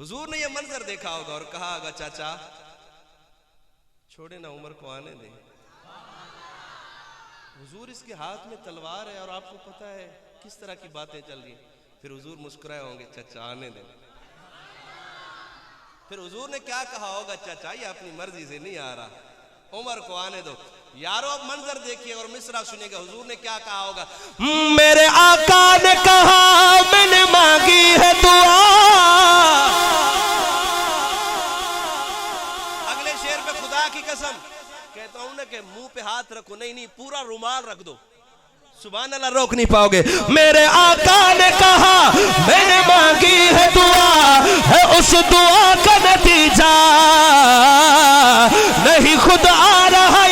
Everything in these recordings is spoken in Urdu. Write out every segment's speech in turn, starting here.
حضور نے یہ منظر دیکھا ہوگا اور کہا ہوگا چاچا چھوڑے نا عمر کو آنے دیں. حضور اس کے ہاتھ میں تلوار ہے اور آپ کو پتا ہے کس طرح کی باتیں چل رہی ہیں. پھر حضور مسکرائے ہوں گے چچا آنے دیں. پھر حضور نے کیا کہا ہوگا چچا یہ اپنی مرضی سے نہیں آ رہا عمر کو آنے دو. یارو اب منظر دیکھیے اور مصرع سنیے گا. حضور نے کیا کہا ہوگا؟ میرے آقا نے کہا میں نے مانگی ہے دعا. اگلے شعر پہ خدا کی قسم کہتا ہوں نا کہ منہ پہ ہاتھ رکھو. نہیں پورا رومال رکھ دو. سبحان اللہ روک نہیں پاؤ گے. میرے آقا نے کہا میں نے مانگی ہے دعا ہے اس دعا کا نتیجہ نہیں خود آ رہا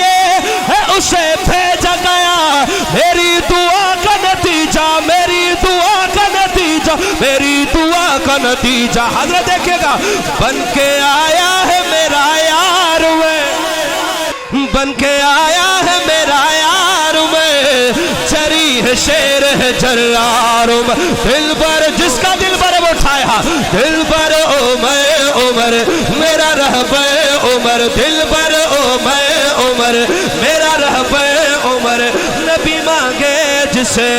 ہے اسے بھیجا گیا. میری دعا کا نتیجہ میری دعا کا نتیجہ میری دعا کا نتیجہ حضرت دیکھے گا بن کے آیا ہے میرا یار میں بن کے آیا ہے میرا یار میں چری ہے شیر ہے جرار میں دل بر جس کا دل بر وہ اٹھایا دل بر او میں عمر میرا رہب عمر دل بر او میں عمر میرا رہب عمر نبی مانگے جسے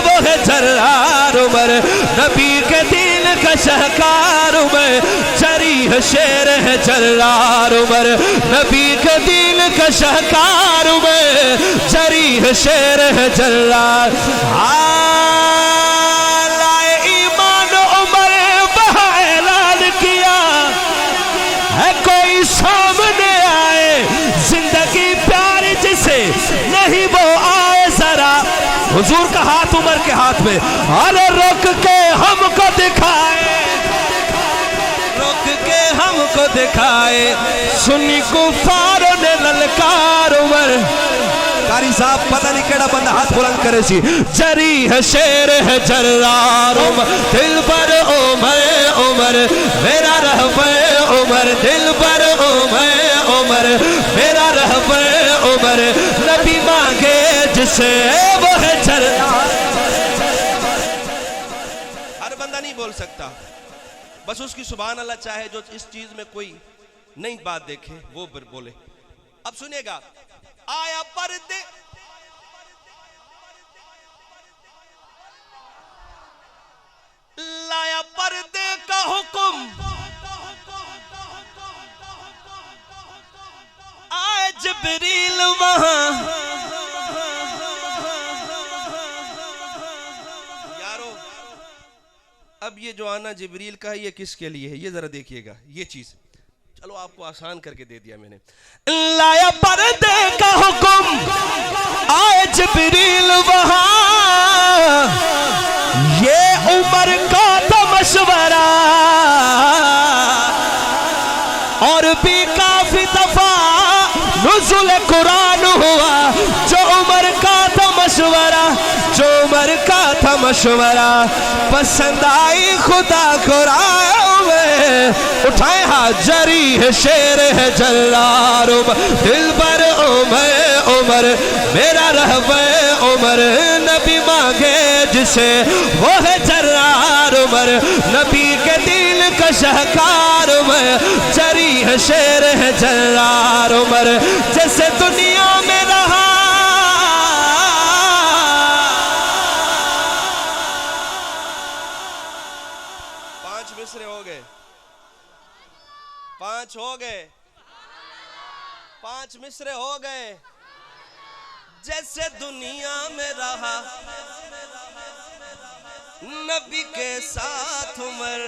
وہ ہے جرار عمر نبی کے دین کا شہکار عمر چری ہے شیر ہے جرار عمر نبی کے دین کا شہکار عمر چری ہے شیر ہے جرار. لائے ایمان عمر وہاں اعلان کیا ہے کوئی سامنے آئے زندگی پیاری جسے نہیں وہ آئے ذرا. حضور کا ہاتھ عمر کے ہاتھ میں ارے رک کے ہم کو دکھائے رک کے ہم کو دکھائے سنی کفاروں نے للکار عمر. قاری صاحب پتہ نہیں کیڑا بندہ ہاتھ بلند کرے سی. جری ہے شیر ہے جرار عمر دل بر عمر عمر میرا رہب عمر دل بر عمر عمر میرا رہب عمر نبی مانگے جسے وہ ہے جرار. ہر بندہ نہیں بول سکتا بس اس کی سبحان اللہ چاہے جو اس چیز میں کوئی نئی بات دیکھے وہ بولے. اب سنیے گا آیا پردے لایا پردے کا حکم آئے جبریل وہاں. یارو اب یہ جو آنا جبریل کا ہے یہ کس کے لیے ہے یہ ذرا دیکھیے گا. یہ چیز چلو آپ کو آسان کر کے دے دیا میں نے. لایا پردے کا حکم آئے جبریل وہاں یہ عمر کا تھا مشورہ اور بھی کافی دفعہ نزول قرآن ہوا جو عمر کا تھا مشورہ جو عمر کا تھا مشورہ پسند آئی خدا کو رائے میں اٹھائے ہاتھ. جری ہے شیر ہے جرار دل بر عمر عمر میرا رہب عمر نبی مانگے جسے وہ ہے جرار عمر نبی کے دین کا شہکار عمر جری ہے شیر ہے جرار عمر جیسے دنیا میں رہا پانچ مصرے ہو گئے جیسے دنیا میں رہا نبی کے ساتھ عمر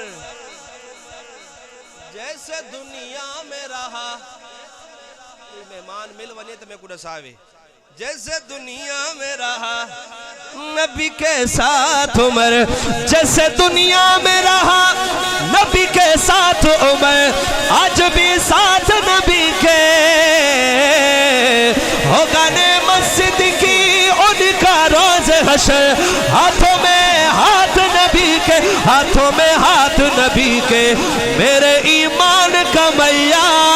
جیسے دنیا میں رہا مہمان مل ونی تو میں کو ڈساوے جیسے دنیا میں رہا نبی کے ساتھ عمر جیسے دنیا میں رہا نبی کے ساتھ عمر آج بھی ساتھ نبی کے ہوگا مسجد کی ان کا روز حشر ہاتھوں میں ہاتھ نبی کے ہاتھوں میں ہاتھ نبی کے میرے ایمان کا معیار